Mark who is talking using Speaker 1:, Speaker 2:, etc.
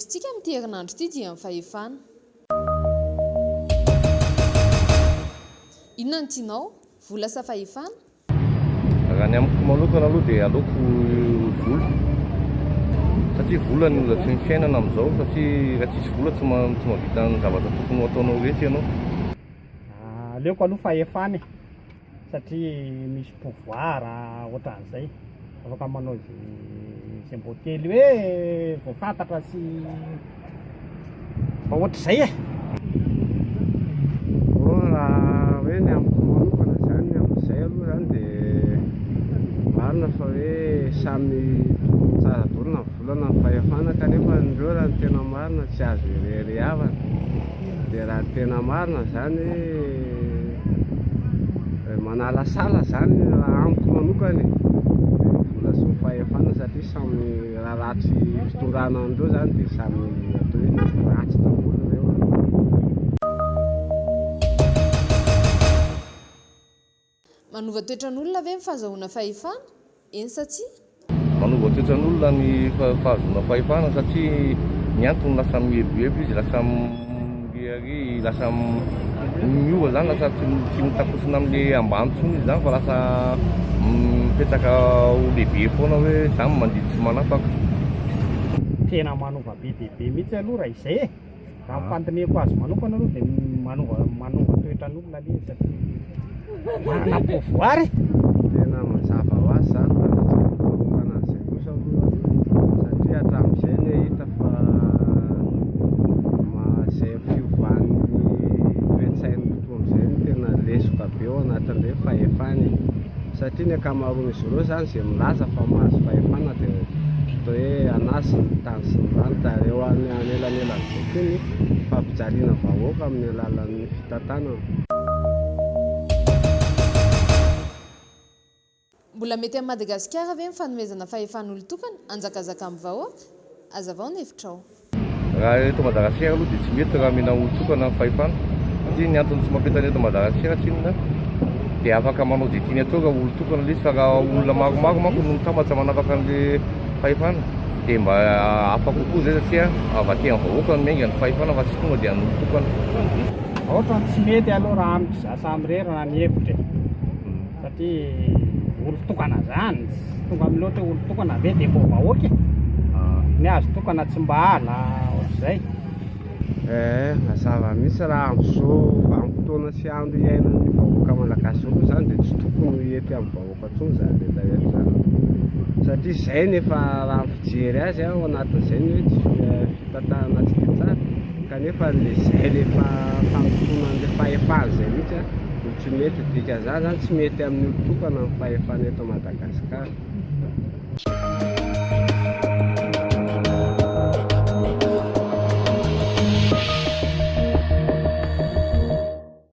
Speaker 1: ekentsika amin'ity herinandro ity dia amin'ny Fahefana. Inona no tianao? Vola sa Fahefana?
Speaker 2: Raha ny amiko manokana aloha dia aleoko vola. Satria vola ny olona tsy ny fiainana amin'izao, satria raha tsisy vola tsy mahavita ny zavatra tokony ataonao rehetra ianao.
Speaker 3: Aleoko aloha Fahefana satria misy pouvoir ohatran'izay. Afaka manao izay mbo kely hoe voafantatra sy mba ohatr'izay e.
Speaker 4: Raha hoe ny amiko manokana zany amin'izay aloha zany dia marina fa hoe samy tsara dolona ny volana ny Fahefana, kanefa indreo raha ny tena marina tsy azo irery havana. Dia raha ny tena marina zany manala sala zany raha amiko manokana vola sy ny Fahefana, satria samy raha ratsy fitondrana andreo zany dia samy atao hoe ratsy daholo ireo.
Speaker 1: Manova toetran'olona ve ny fahazahoana Fahefana? Eny sa tsia?
Speaker 2: Manova toetran'olona ny fahazoana Fahefana satria ny antony lasa mihebohebo izy, lasa mirehary, lasa miova zany, lasa tsy mitakosina amin'ilay ambany tsony izy zany fa lasa mipetraka ho lehibe foana hoe zany mandidy sy manapaka.
Speaker 3: Tena manova be dia be mihitsy aloha raha izay e. Raha nyfandinihako azy manokana aloha dia manova toetran'olona ilay satria manana pouvoir e.
Speaker 4: Tena mazava ho azy zany manokana an'izay kosa aloha, satria hatramin'izay ny hita fa izay fiovan'ny toe-tsain'ny tontolo izay no tena lesoka be ao anatin'ilay Fahefana. Satria ny ankamaroan'izy ireo zany izay milaza fa mahazo Fahefana dia atao hoe anasy ny tany sy ny rano, da eo anelanelan'izay koa ny fampijaliana vahoaka amin'ny alalan'ny fitantanana.
Speaker 1: Mbola mety amin'ny Madagasikara ve ny fanomezana Fahefana olon-tokana hanjakazaka amin'ny vahoaka? Hazavao ny hevitrao.
Speaker 2: Raha eto Madagasikara aloha dia tsy mety raha mena olon-tokana ny Fahefana, satria ny antony tsy mampetana eto Madagasikara tsinona dia afaka manao izay tiany atao raha olon-tokana ilay izy, fa raha olona maromaro manko no mitambatra manapaka an'ilay Fahefana dia mba afaka kokoa izay satria avy aty amin'ny vahoaka no miainga ny Fahefana fa tsy tonga dia ny olon-tokana.
Speaker 3: Ohatra tsy mety aloha raha amiko zasa amrerana ny hevitra e. Satria olon-tokana zany tonga amin'ny loatra olon-tokana ve dia mbo vahoaka e. Ny azo tokana tsy mba hala ohatr'izay.
Speaker 4: Mazava mihitsy raha amin'izao vanim-potoana sy andro iainan'ny vahoaka malagasy aloha zany dia tsy tokony hety amin'ny vahoaka intsony zany rehetra zany, satria izay nefa raha fijery azy ao anatin'izay ny hoe fitantarana tsy dia tsara, kanefa izay rehefa fampitona an'ilay Fahefana izay mihitsy no tsy mety, dika zany tsy mety amin'ny olon-tokana ny Fahefana eto Madagasikara.